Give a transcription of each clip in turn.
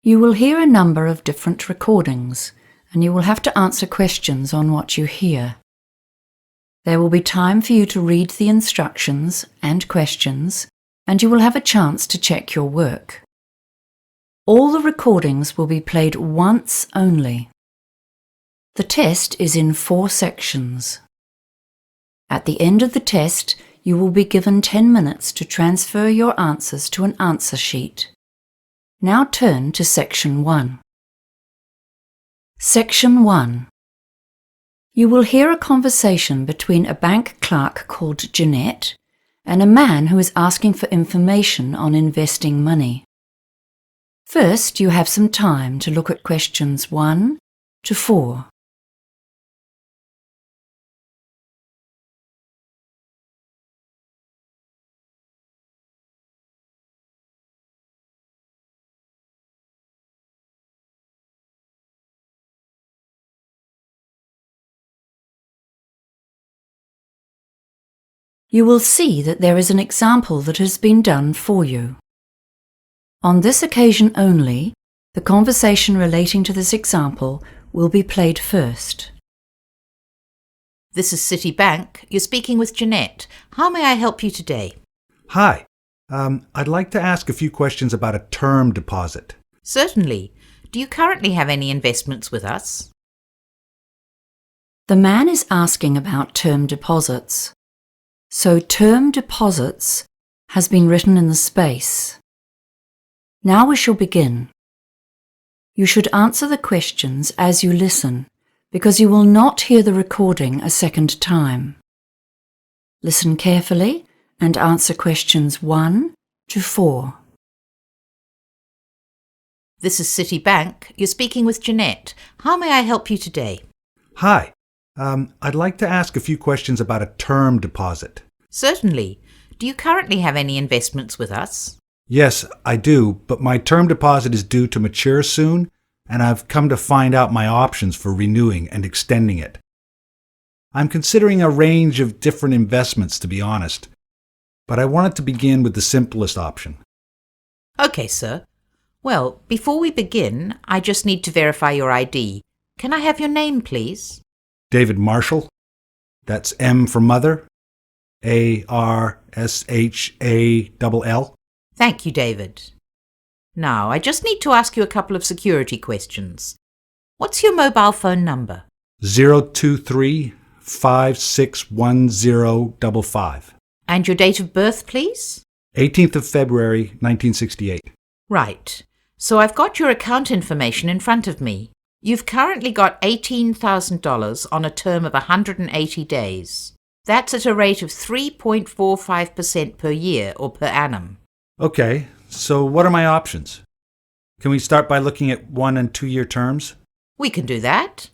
You will hear a number of different recordings, and you will have to answer questions on what you hear. There will be time for you to read the instructions and questions, and you will have a chance to check your work. All the recordings will be played once only. The test is in 4 sections. At the end of the test, you will be given 10 minutes to transfer your answers to an answer sheet. Now turn to Section 1. Section 1. You will hear a conversation between a bank clerk called Jeanette and a man who is asking for information on investing money. First, you have some time to look at questions 1 to 4. You will see that there is an example that has been done for you. On this occasion only, the conversation relating to this example will be played first. This is Citibank. You're speaking with Jeanette. How may I help you today? Hi. I'd like to ask a few questions about a term deposit. Certainly. Do you currently have any investments with us? The man is asking about term deposits. So term deposits has been written in the space. Now we shall begin. You should answer the questions as you listen, because you will not hear the recording a second time. Listen carefully and answer questions 1 to 4. This is Citibank. You're speaking with Jeanette. How may I help you today? Hi. I'd like to ask a few questions about a term deposit. Certainly. Do you currently have any investments with us? Yes, I do, but my term deposit is due to mature soon, and I've come to find out my options for renewing and extending it. I'm considering a range of different investments, to be honest, but I wanted to begin with the simplest option. Okay, sir. Well, before we begin, I just need to verify your ID. Can I have your name, please? David Marshall. That's M for mother. ARSHALL. Thank you, David. Now, I just need to ask you a couple of security questions. What's your mobile phone number? 023-561055. And your date of birth, please? 18th of February, 1968. Right. So I've got your account information in front of me. You've currently got $18,000 on a term of 180 days. That's at a rate of 3.45% per year or per annum. Okay, so what are my options? Can we start by looking at 1 and 2 year terms? We can do that.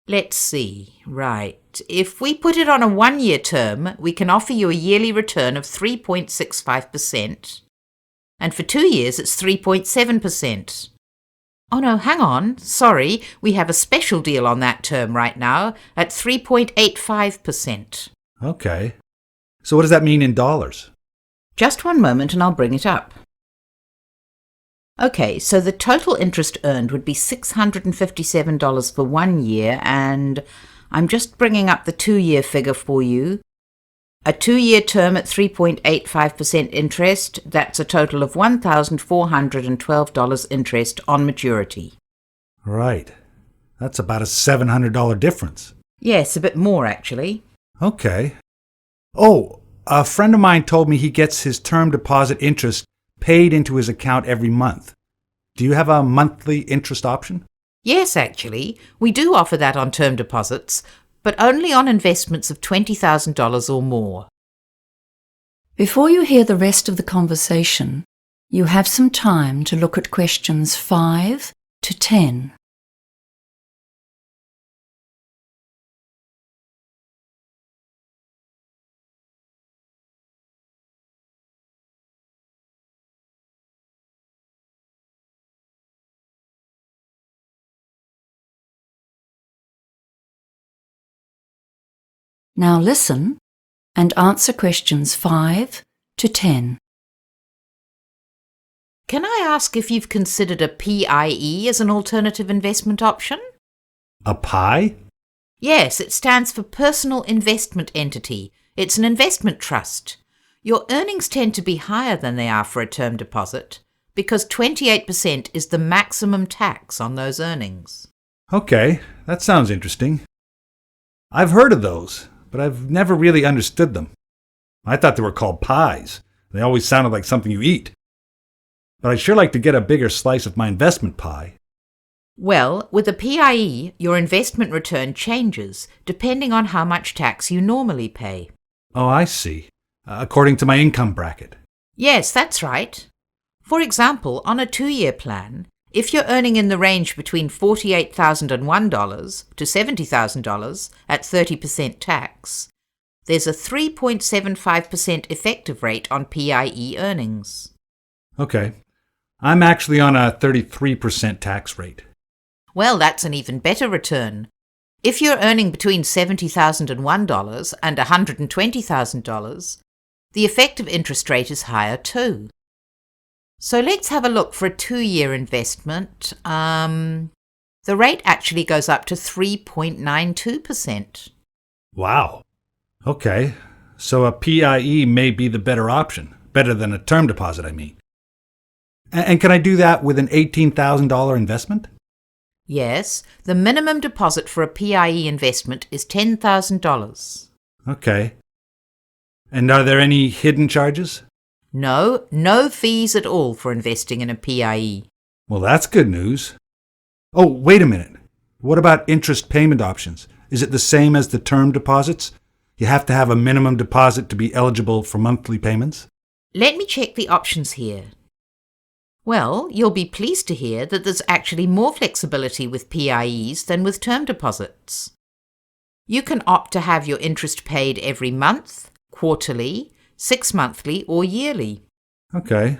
Let's see. Right. If we put it on a 1-year term, we can offer you a yearly return of 3.65%. And for 2 years, it's 3.7%. Oh no, hang on. Sorry, we have a special deal on that term right now at 3.85%. Okay. So what does that mean in dollars? Just one moment and I'll bring it up. Okay, so the total interest earned would be $657 for 1 year, and I'm just bringing up the 2-year figure for you. A 2-year term at 3.85% interest, that's a total of $1,412 interest on maturity. Right. That's about a $700 difference. Yes, a bit more actually. Okay. Oh, a friend of mine told me he gets his term deposit interest paid into his account every month. Do you have a monthly interest option? Yes, actually. We do offer that on term deposits, but only on investments of $20,000 or more. Before you hear the rest of the conversation, you have some time to look at questions 5 to 10. Now listen and answer questions 5 to 10. Can I ask if you've considered a PIE as an alternative investment option? A pie? Yes, it stands for Personal Investment Entity. It's an investment trust. Your earnings tend to be higher than they are for a term deposit because 28% is the maximum tax on those earnings. Okay, that sounds interesting. I've heard of those, but I've never really understood them. I thought they were called pies. They always sounded like something you eat. But I'd sure like to get a bigger slice of my investment pie. Well, with a PIE, your investment return changes depending on how much tax you normally pay. Oh, I see. According to my income bracket. Yes, that's right. For example, on a 2-year plan, if you're earning in the range between $48,001 to $70,000 at 30% tax, there's a 3.75% effective rate on PIE earnings. Okay. I'm actually on a 33% tax rate. Well, that's an even better return. If you're earning between $70,001 and $120,000, the effective interest rate is higher too. So let's have a look for a 2-year investment. The rate actually goes up to 3.92%. Wow. Okay. So a PIE may be the better option. Better than a term deposit, I mean. And can I do that with an $18,000 investment? Yes, the minimum deposit for a PIE investment is $10,000. Okay. And are there any hidden charges? No, no fees at all for investing in a PIE. Well, that's good news. Oh, wait a minute. What about interest payment options? Is it the same as the term deposits? You have to have a minimum deposit to be eligible for monthly payments? Let me check the options here. Well, you'll be pleased to hear that there's actually more flexibility with PIEs than with term deposits. You can opt to have your interest paid every month, quarterly, 6-monthly, or yearly. Okay.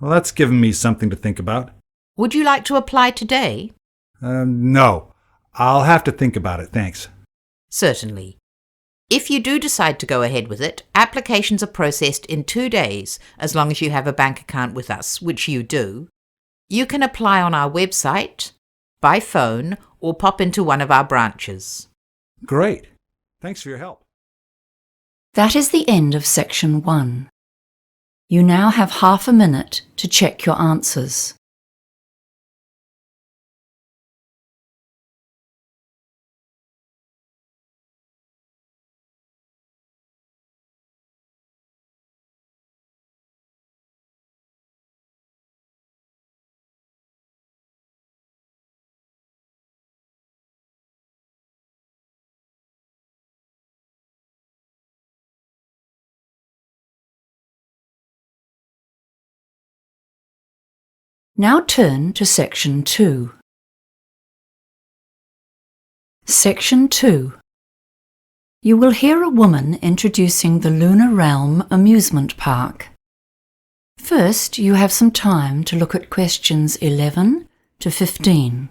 Well, that's given me something to think about. Would you like to apply today? No. I'll have to think about it, thanks. Certainly. If you do decide to go ahead with it, applications are processed in 2 days, as long as you have a bank account with us, which you do. You can apply on our website, by phone, or pop into one of our branches. Great. Thanks for your help. That is the end of section 1. You now have half a minute to check your answers. Now turn to section 2. Section 2. You will hear a woman introducing the Lunar Realm Amusement Park. First, you have some time to look at questions 11 to 15.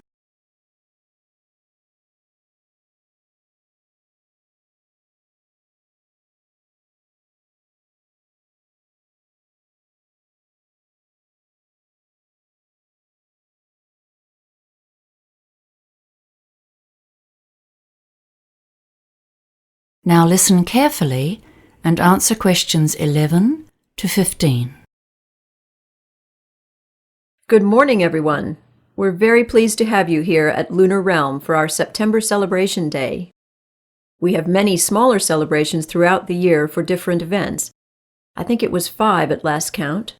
Now listen carefully and answer questions 11 to 15. Good morning, everyone. We're very pleased to have you here at Lunar Realm for our September Celebration Day. We have many smaller celebrations throughout the year for different events. I think it was 5 at last count.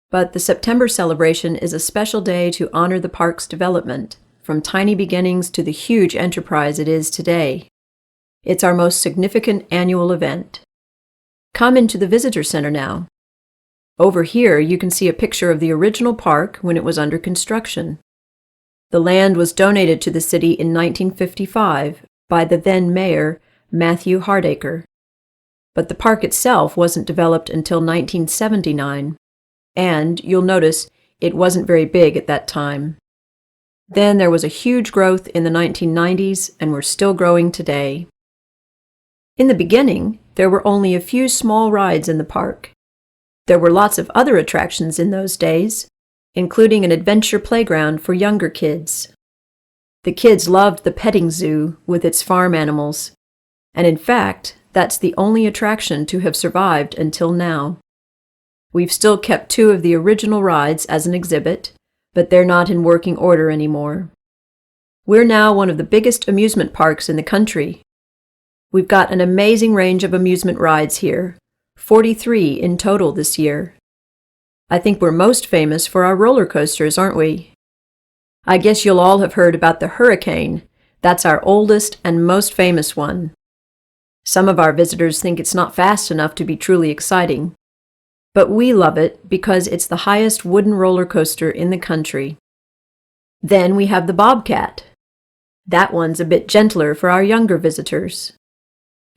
But the September celebration is a special day to honor the park's development, from tiny beginnings to the huge enterprise it is today. It's our most significant annual event. Come into the visitor center now. Over here, you can see a picture of the original park when it was under construction. The land was donated to the city in 1955 by the then mayor, Matthew Hardacre. But the park itself wasn't developed until 1979, and you'll notice it wasn't very big at that time. Then there was a huge growth in the 1990s, and we're still growing today. In the beginning, there were only a few small rides in the park. There were lots of other attractions in those days. including an adventure playground for younger kids. The kids loved the petting zoo with its farm animals, and in fact, that's the only attraction to have survived until now. We've still kept 2 of the original rides as an exhibit, but they're not in working order anymore. We're now one of the biggest amusement parks in the country. We've got an amazing range of amusement rides here, 43 in total this year. I think we're most famous for our roller coasters, aren't we? I guess you'll all have heard about the Hurricane. That's our oldest and most famous one. Some of our visitors think it's not fast enough to be truly exciting, but we love it because it's the highest wooden roller coaster in the country. Then we have the Bobcat. That one's a bit gentler for our younger visitors.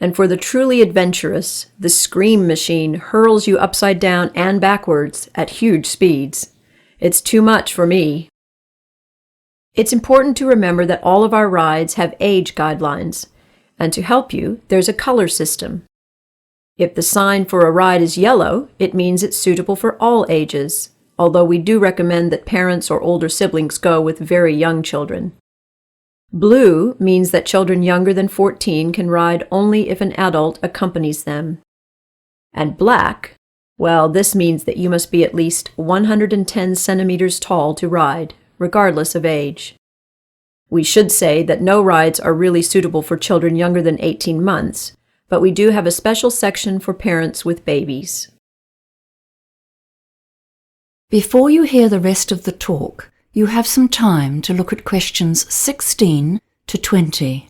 And for the truly adventurous, the Scream Machine hurls you upside down and backwards at huge speeds. It's too much for me. It's important to remember that all of our rides have age guidelines, and to help you, there's a color system. If the sign for a ride is yellow, it means it's suitable for all ages, although we do recommend that parents or older siblings go with very young children. Blue means that children younger than 14 can ride only if an adult accompanies them. And black, well, this means that you must be at least 110 centimeters tall to ride, regardless of age. We should say that no rides are really suitable for children younger than 18 months, but we do have a special section for parents with babies. Before you hear the rest of the talk, you have some time to look at questions 16 to 20.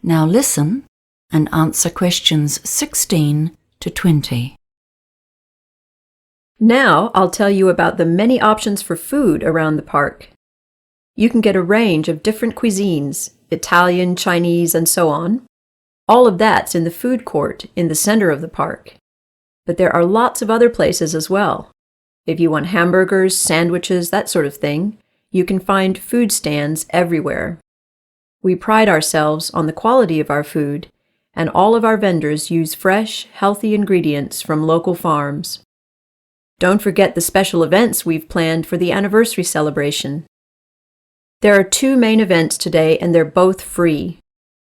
Now listen and answer questions 16 to 20. Now I'll tell you about the many options for food around the park. You can get a range of different cuisines, Italian, Chinese, and so on. All of that's in the food court in the center of the park. But there are lots of other places as well. If you want hamburgers, sandwiches, that sort of thing, you can find food stands everywhere. We pride ourselves on the quality of our food, and all of our vendors use fresh, healthy ingredients from local farms. Don't forget the special events we've planned for the anniversary celebration. There are 2 main events today, and they're both free.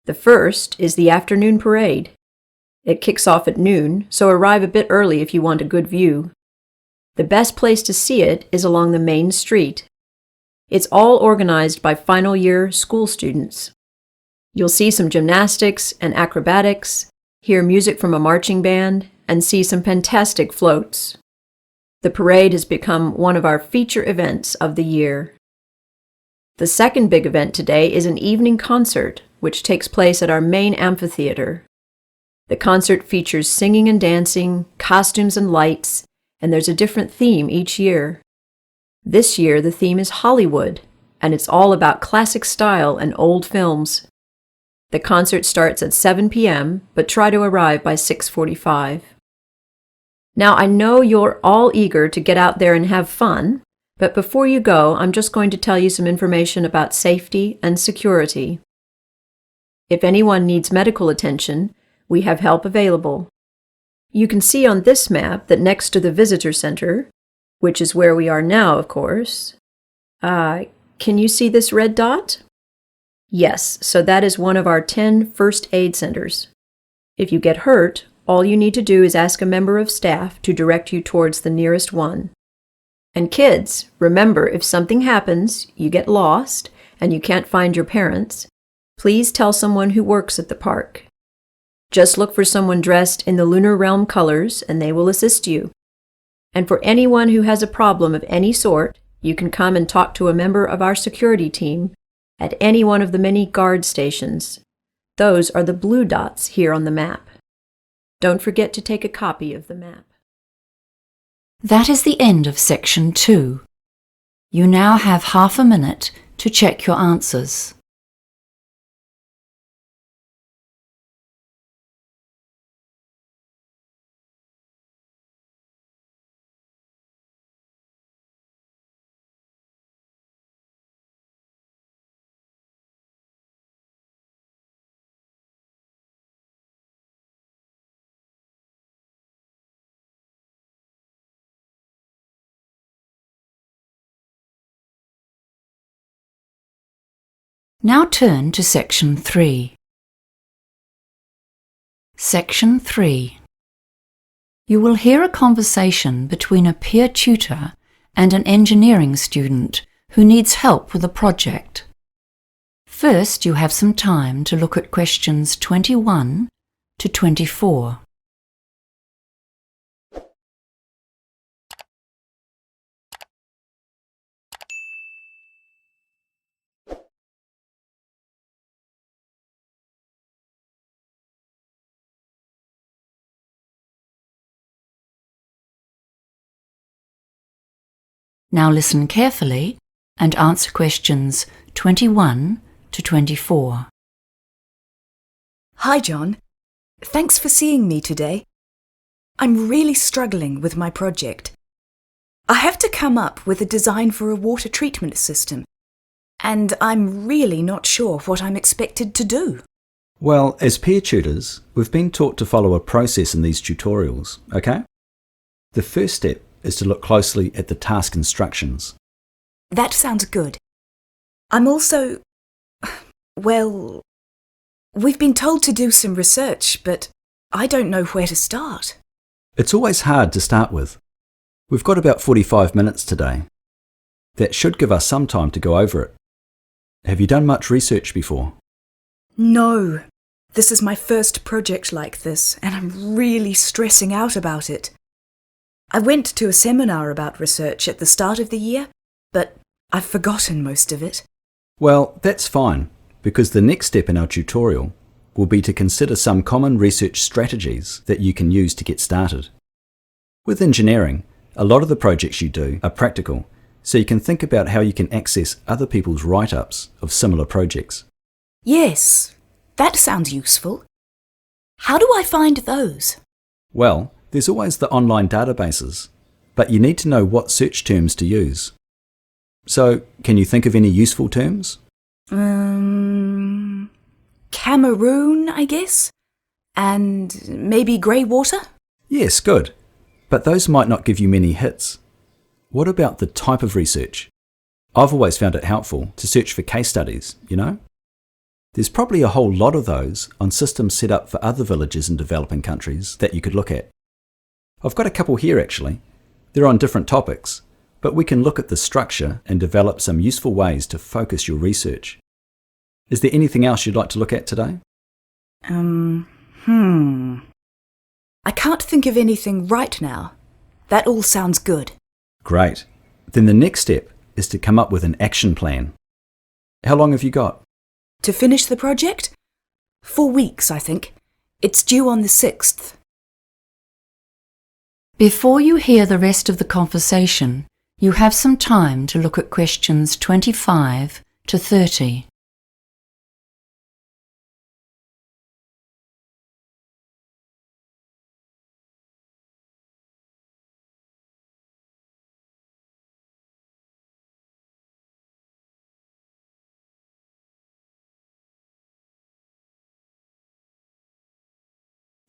The first is the afternoon parade. It kicks off at noon, so arrive a bit early if you want a good view. The best place to see it is along the main street. It's all organized by final year school students. You'll see some gymnastics and acrobatics, hear music from a marching band, and see some fantastic floats. The parade has become one of our feature events of the year. The second big event today is an evening concert, which takes place at our main amphitheater. The concert features singing and dancing, costumes and lights, and there's a different theme each year. This year the theme is Hollywood, and it's all about classic style and old films. The concert starts at 7 p.m., but try to arrive by 6:45. Now, I know you're all eager to get out there and have fun, but before you go, I'm just going to tell you some information about safety and security. If anyone needs medical attention, we have help available. You can see on this map that next to the visitor center, which is where we are now, of course. Can you see this red dot? Yes, so that is one of our 10 first aid centers. If you get hurt, all you need to do is ask a member of staff to direct you towards the nearest one. And kids, remember, if something happens, you get lost, and you can't find your parents, please tell someone who works at the park. Just look for someone dressed in the Lunar Realm colors, and they will assist you. And for anyone who has a problem of any sort, you can come and talk to a member of our security team at any one of the many guard stations. Those are the blue dots here on the map. Don't forget to take a copy of the map. That is the end of section 2. You now have half a minute to check your answers. Now turn to Section 3. Section 3. You will hear a conversation between a peer tutor and an engineering student who needs help with a project. First, you have some time to look at questions 21 to 24. Now listen carefully and answer questions 21 to 24. Hi, John. Thanks for seeing me today. I'm really struggling with my project. I have to come up with a design for a water treatment system, and I'm really not sure what I'm expected to do. Well, as peer tutors, we've been taught to follow a process in these tutorials, okay? The first step is to look closely at the task instructions. That sounds good. I'm also... well, we've been told to do some research, but I don't know where to start. It's always hard to start with. We've got about 45 minutes today. That should give us some time to go over it. Have you done much research before? No. This is my first project like this, and I'm really stressing out about it. I went to a seminar about research at the start of the year, but I've forgotten most of it. Well, that's fine, because the next step in our tutorial will be to consider some common research strategies that you can use to get started. With engineering, a lot of the projects you do are practical, so you can think about how you can access other people's write-ups of similar projects. Yes, that sounds useful. How do I find those? Well, there's always the online databases, but you need to know what search terms to use. So, can you think of any useful terms? Cameroon, I guess? And maybe grey water? Yes, good. But those might not give you many hits. What about the type of research? I've always found it helpful to search for case studies, you know? There's probably a whole lot of those on systems set up for other villages in developing countries that you could look at. I've got a couple here actually. They're on different topics, but we can look at the structure and develop some useful ways to focus your research. Is there anything else you'd like to look at today? I can't think of anything right now. That all sounds good. Great. Then the next step is to come up with an action plan. How long have you got? To finish the project? 4 weeks, I think. It's due on the 6th. Before you hear the rest of the conversation, you have some time to look at questions 25 to 30.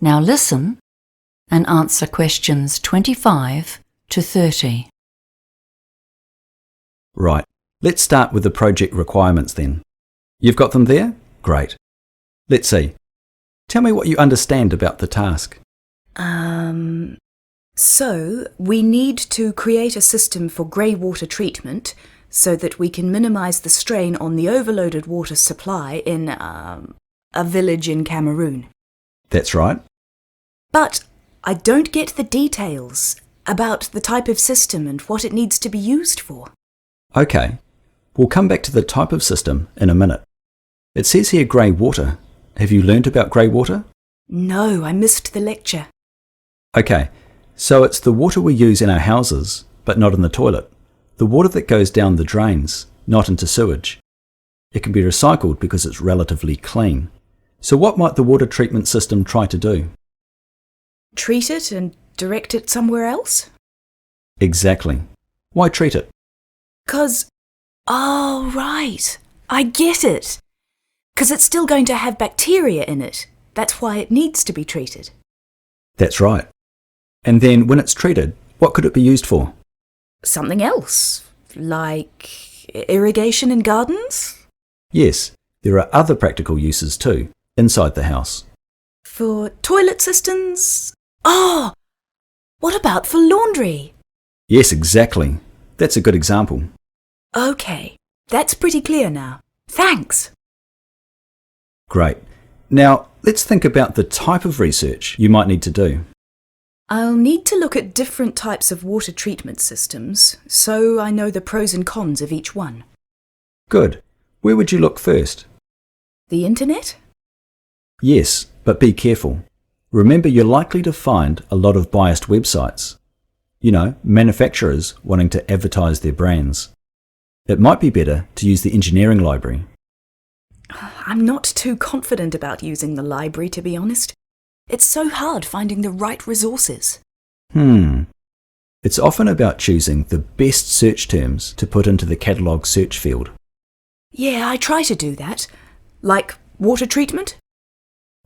Now listen and answer questions 25 to 30. Right. Let's start with the project requirements then. You've got them there? Great. Let's see. Tell me what you understand about the task. So we need to create a system for grey water treatment so that we can minimise the strain on the overloaded water supply in a village in Cameroon. That's right. But I don't get the details about the type of system and what it needs to be used for. Okay. We'll come back to the type of system in a minute. It says here grey water. Have you learnt about grey water? No, I missed the lecture. Okay. So it's the water we use in our houses, but not in the toilet. The water that goes down the drains, not into sewage. It can be recycled because it's relatively clean. So what might the water treatment system try to do? Treat it and direct it somewhere else? Exactly. Why treat it? Oh, right. I get it. 'Cause it's still going to have bacteria in it. That's why it needs to be treated. That's right. And then when it's treated, what could it be used for? Something else, like irrigation in gardens? Yes, There are other practical uses too, inside the house. For toilet systems? Oh, what about for laundry? Yes, exactly. That's a good example. Okay, that's pretty clear now. Thanks. Great. Now, let's think about the type of research you might need to do. I'll need to look at different types of water treatment systems, so I know the pros and cons of each one. Good. Where would you look first? The internet? Yes, but be careful. Remember, you're likely to find a lot of biased websites. You know, manufacturers wanting to advertise their brands. It might be better to use the engineering library. I'm not too confident about using the library, to be honest. It's so hard finding the right resources. It's often about choosing the best search terms to put into the catalogue search field. Yeah, I try to do that. Like water treatment?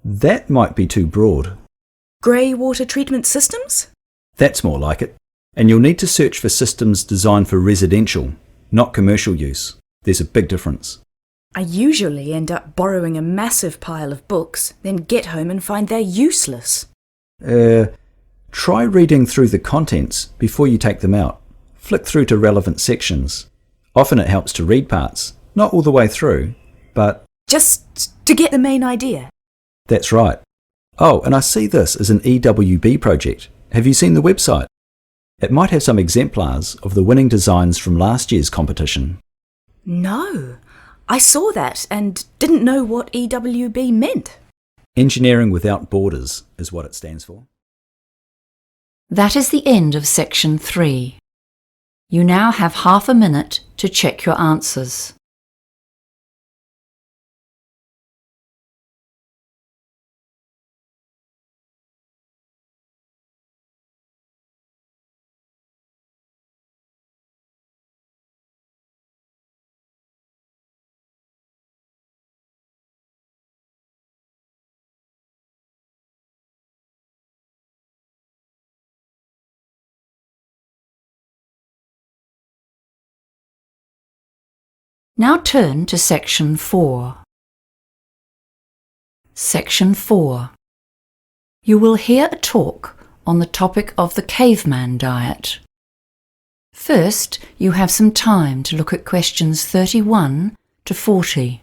That might be too broad. Grey water treatment systems? That's more like it. And you'll need to search for systems designed for residential, not commercial use. There's a big difference. I usually end up borrowing a massive pile of books, then get home and find they're useless. Try reading through the contents before you take them out. Flick through to relevant sections. Often it helps to read parts, not all the way through, but... Just to get the main idea. That's right. Oh, and I see this as an EWB project. Have you seen the website? It might have some exemplars of the winning designs from last year's competition. No, I saw that and didn't know what EWB meant. Engineering Without Borders is what it stands for. That is the end of section 3. You now have half a minute to check your answers. Now turn to section 4. Section 4. You will hear a talk on the topic of the Caveman diet. First, you have some time to look at questions 31 to 40.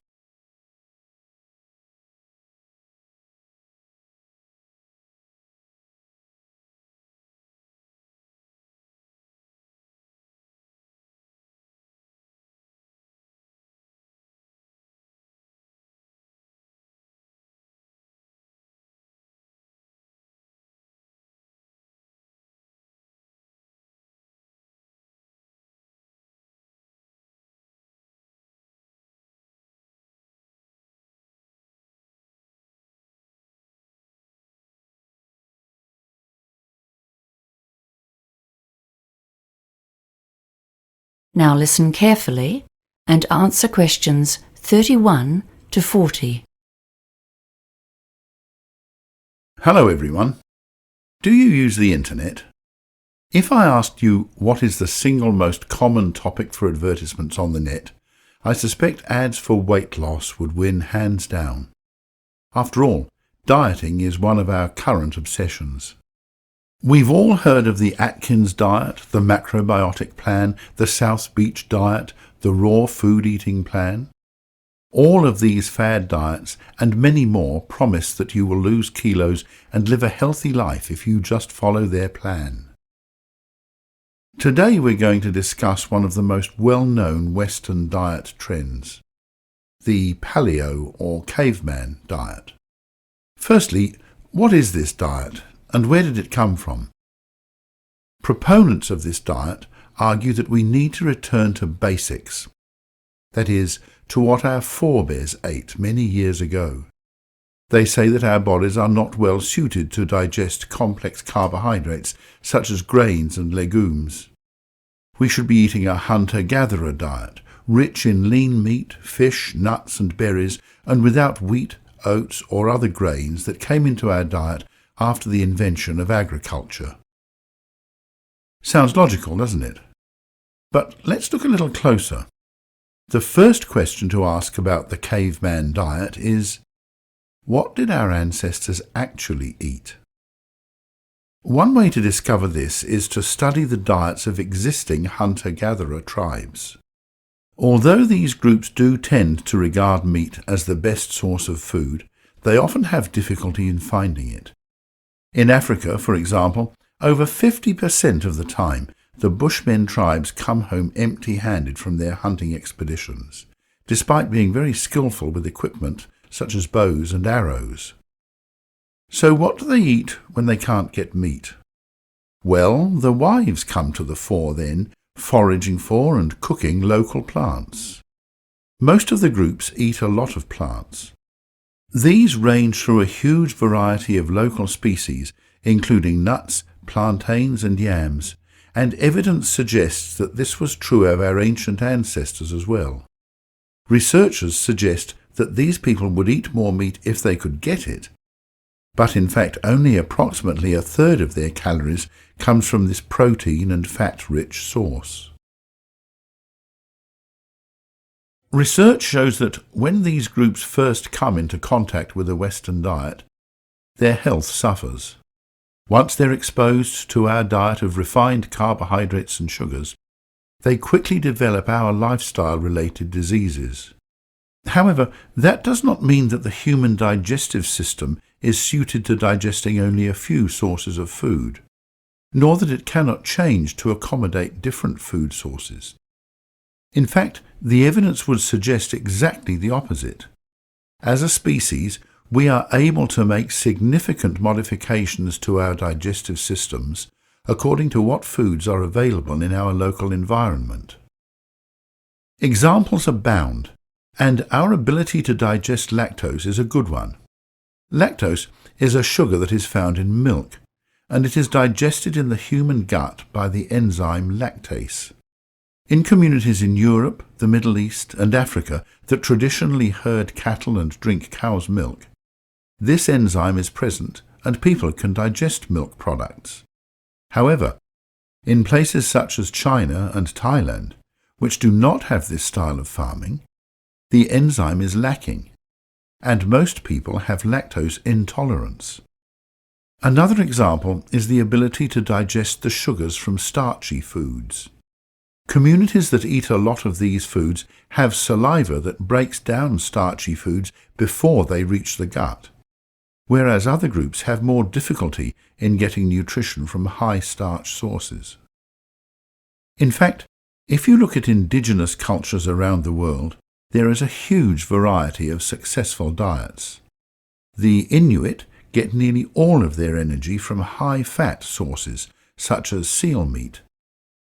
Now listen carefully and answer questions 31 to 40. Hello everyone. Do you use the internet? If I asked you what is the single most common topic for advertisements on the net, I suspect ads for weight loss would win hands down. After all, dieting is one of our current obsessions. We've all heard of the Atkins diet, the macrobiotic plan, the South Beach diet, the raw food eating plan. All of these fad diets and many more promise that you will lose kilos and live a healthy life if you just follow their plan. Today we're going to discuss one of the most well-known Western diet trends, the paleo or caveman diet. Firstly, what is this diet and where did it come from? Proponents of this diet argue that we need to return to basics, that is, to what our forebears ate many years ago. They say that our bodies are not well suited to digest complex carbohydrates such as grains and legumes. We should be eating a hunter-gatherer diet, rich in lean meat, fish, nuts and berries, and without wheat, oats or other grains that came into our diet after the invention of agriculture. Sounds logical, doesn't it? But let's look a little closer. The first question to ask about the caveman diet is, what did our ancestors actually eat? One way to discover this is to study the diets of existing hunter-gatherer tribes. Although these groups do tend to regard meat as the best source of food, they often have difficulty in finding it. In Africa, for example, over 50% of the time, the Bushmen tribes come home empty-handed from their hunting expeditions, despite being very skillful with equipment such as bows and arrows. So what do they eat when they can't get meat? Well, the wives come to the fore then, foraging for and cooking local plants. Most of the groups eat a lot of plants. These range through a huge variety of local species, including nuts, plantains and yams, and evidence suggests that this was true of our ancient ancestors as well. Researchers suggest that these people would eat more meat if they could get it, but in fact only approximately a third of their calories comes from this protein and fat-rich source. Research shows that when these groups first come into contact with a Western diet, their health suffers. Once they're exposed to our diet of refined carbohydrates and sugars, they quickly develop our lifestyle-related diseases. However, that does not mean that the human digestive system is suited to digesting only a few sources of food, nor that it cannot change to accommodate different food sources. In fact, the evidence would suggest exactly the opposite. As a species, we are able to make significant modifications to our digestive systems according to what foods are available in our local environment. Examples abound, and our ability to digest lactose is a good one. Lactose is a sugar that is found in milk, and it is digested in the human gut by the enzyme lactase. In communities in Europe, the Middle East, and Africa that traditionally herd cattle and drink cow's milk, this enzyme is present and people can digest milk products. However, in places such as China and Thailand, which do not have this style of farming, the enzyme is lacking, and most people have lactose intolerance. Another example is the ability to digest the sugars from starchy foods. Communities that eat a lot of these foods have saliva that breaks down starchy foods before they reach the gut, whereas other groups have more difficulty in getting nutrition from high-starch sources. In fact, if you look at indigenous cultures around the world, there is a huge variety of successful diets. The Inuit get nearly all of their energy from high-fat sources, such as seal meat.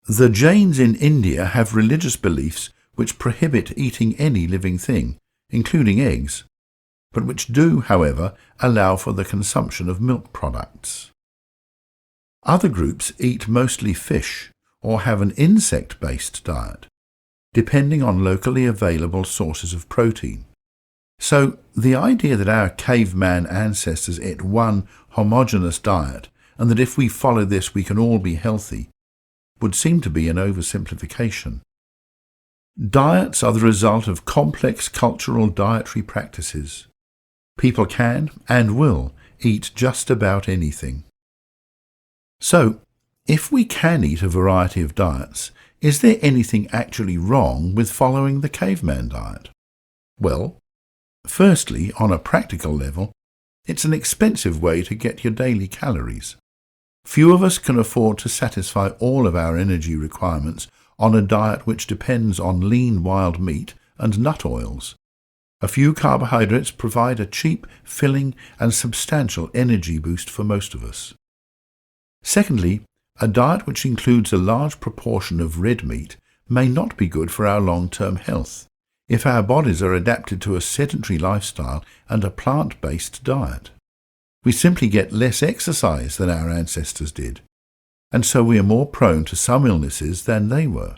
The Jains in India have religious beliefs which prohibit eating any living thing, including eggs, but which do, however, allow for the consumption of milk products. Other groups eat mostly fish or have an insect-based diet, depending on locally available sources of protein. So the idea that our caveman ancestors ate one homogeneous diet and that if we follow this we can all be healthy would seem to be an oversimplification. Diets are the result of complex cultural dietary practices. People can and will eat just about anything. So, if we can eat a variety of diets, is there anything actually wrong with following the caveman diet? Well, firstly, on a practical level, it's an expensive way to get your daily calories. Few of us can afford to satisfy all of our energy requirements on a diet which depends on lean wild meat and nut oils. A few carbohydrates provide a cheap, filling and substantial energy boost for most of us. Secondly, a diet which includes a large proportion of red meat may not be good for our long-term health if our bodies are adapted to a sedentary lifestyle and a plant-based diet. We simply get less exercise than our ancestors did, and so we are more prone to some illnesses than they were.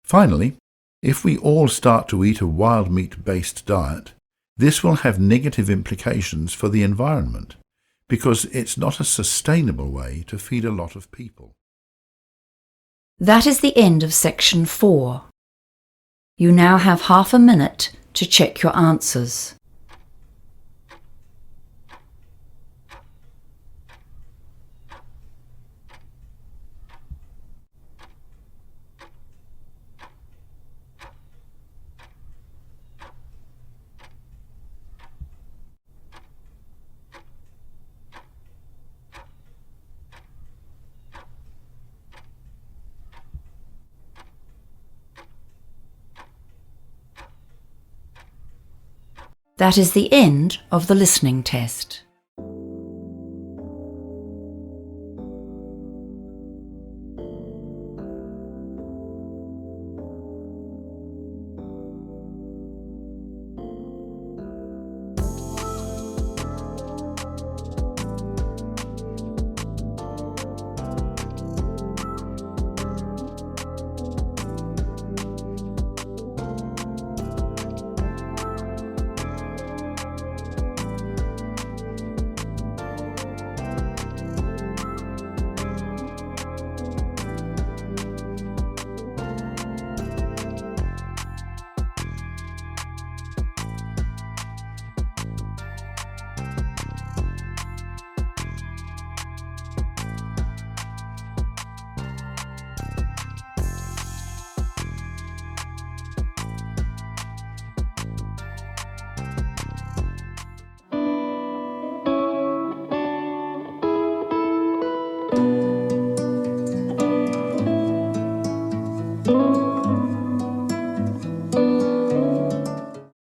Finally, if we all start to eat a wild meat-based diet, this will have negative implications for the environment, because it's not a sustainable way to feed a lot of people. That is the end of section 4. You now have half a minute to check your answers. That is the end of the listening test.